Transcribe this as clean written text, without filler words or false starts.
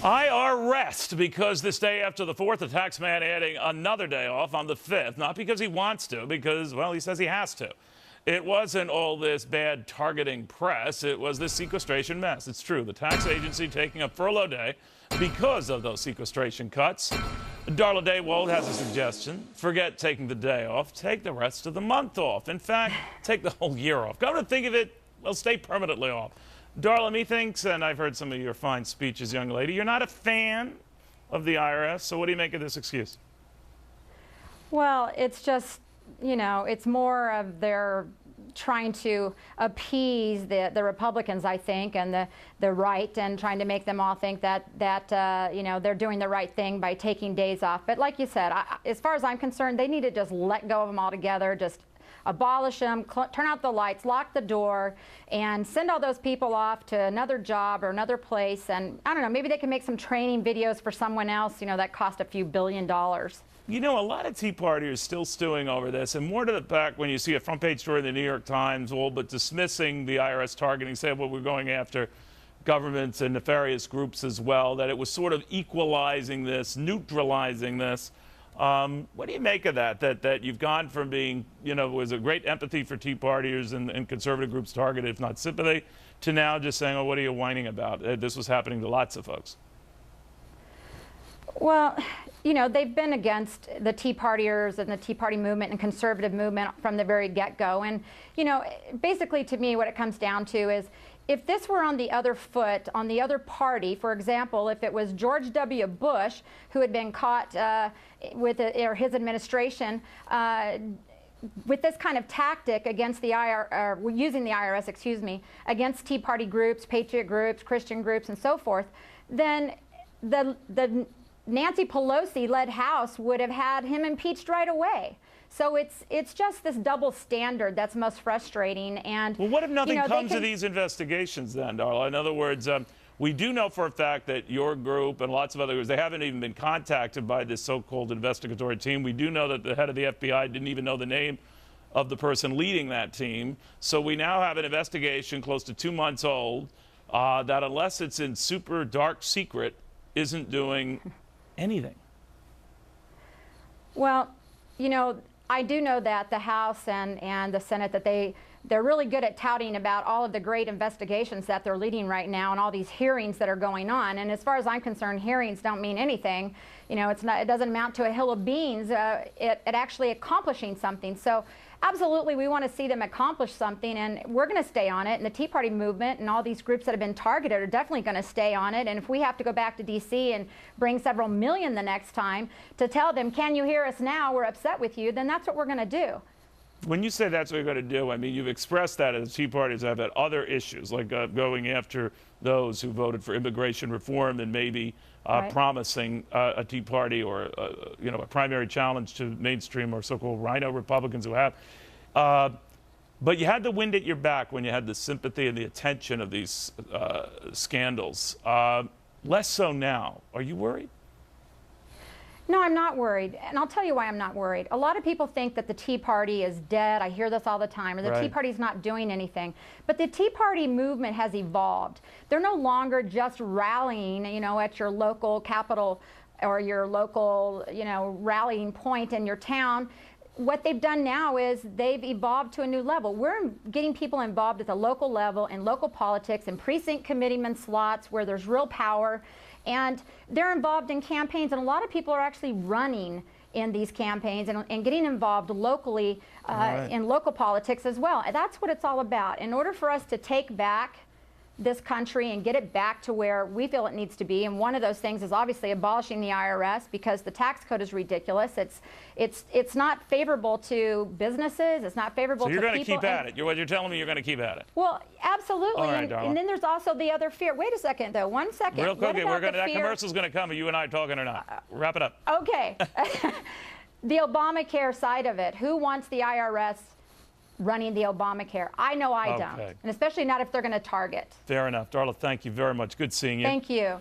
IRS, because this day after the 4th, the tax man adding another day off on the 5th, not because he wants to, because, well, he says he has to. It wasn't all this bad targeting press. It was this sequestration mess. It's true. The tax agency taking a furlough day because of those sequestration cuts. Darla Dawald has a suggestion. Forget taking the day off. Take the rest of the month off. In fact, take the whole year off. Come to think of it, well, stay permanently off. Darla, methinks, and I've heard some of your fine speeches, young lady, you're not a fan of the IRS, so what do you make of this excuse? Well, it's just, you know, it's more of their trying to appease the Republicans, I think, and the right, and trying to make them all think that you know, they're doing the right thing by taking days off. But like you said, as far as I'm concerned, they need to just let go of them altogether, just abolish them, turn out the lights, lock the door, and send all those people off to another job or another place. And I don't know, maybe they can make some training videos for someone else, you know, that cost a few $1 billion. You know, a lot of Tea Partiers still stewing over this, and more to the fact when you see a front-page story in the New York Times, all but dismissing the IRS targeting, saying, well, we're going after governments and nefarious groups as well, that it was sort of equalizing this, neutralizing this. What do you make of that? That you've gone from being, you know, was a great empathy for Tea Partiers and conservative groups targeted, if not sympathy, to now just saying, oh, what are you whining about? This was happening to lots of folks. Well, you know, they've been against the Tea Partiers and the Tea Party movement and conservative movement from the very get-go. And, you know, basically to me what it comes down to is if this were on the other foot, on the other party, for example, if it was George W. Bush who had been caught with or his administration with this kind of tactic against the using the IRS, excuse me, against Tea Party groups, patriot groups, Christian groups, and so forth, then the Nancy Pelosi-led House would have had him impeached right away. So it's just this double standard that's most frustrating. And well, what if nothing, you know, comes of these investigations then, Darla? In other words, we do know for a fact that your group and lots of other groups, they haven't even been contacted by this so-called investigatory team. We do know that the head of the FBI didn't even know the name of the person leading that team. So we now have an investigation close to 2 months old that, unless it's in super dark secret, isn't doing anything. Well, you know, I do know that the House and the Senate, that they're really good at touting about all of the great investigations that they're leading right now and all these hearings that are going on. And as far as I'm concerned, hearings don't mean anything. You know, it doesn't amount to a hill of beans at actually accomplishing something. So absolutely, we want to see them accomplish something, and we're going to stay on it. And the Tea Party movement and all these groups that have been targeted are definitely going to stay on it. And if we have to go back to D.C. and bring several million the next time to tell them, can you hear us now? We're upset with you, then that's what we're going to do. When you say that's what you're going to do, I mean, you've expressed that as Tea Parties have had other issues, like going after those who voted for immigration reform and maybe right, promising a Tea Party or, you know, a primary challenge to mainstream or so-called rhino Republicans who have. But you had the wind at your back when you had the sympathy and the attention of these scandals. Less so now. Are you worried? No, I'm not worried, and I'll tell you why I'm not worried. A lot of people think that the Tea Party is dead. I hear this all the time, or the Tea Party's not doing anything. But the Tea Party movement has evolved. They're no longer just rallying, you know, at your local capital or your local, you know, rallying point in your town. What they've done now is they've evolved to a new level. We're getting people involved at the local level in local politics and precinct committeeman slots where there's real power. And they're involved in campaigns, and a lot of people are actually running in these campaigns and getting involved locally in local politics as well. And that's what it's all about. In order for us to take back this country and get it back to where we feel it needs to be, and one of those things is obviously abolishing the IRS, because the tax code is ridiculous. It's not favorable to businesses. It's not favorable to people. So you're going to keep at it. What you're telling me, you're going to keep at it. Well, absolutely. All right, and then there's also the other fear. Wait a second, though. 1 second. Real quick, that commercial's going to come. Are you and I talking or not? Wrap it up. Okay. The Obamacare side of it. Who wants the IRS running the Obamacare? I know I don't. And especially not if they're going to target. Fair enough. Darla, thank you very much. Good seeing you. Thank you.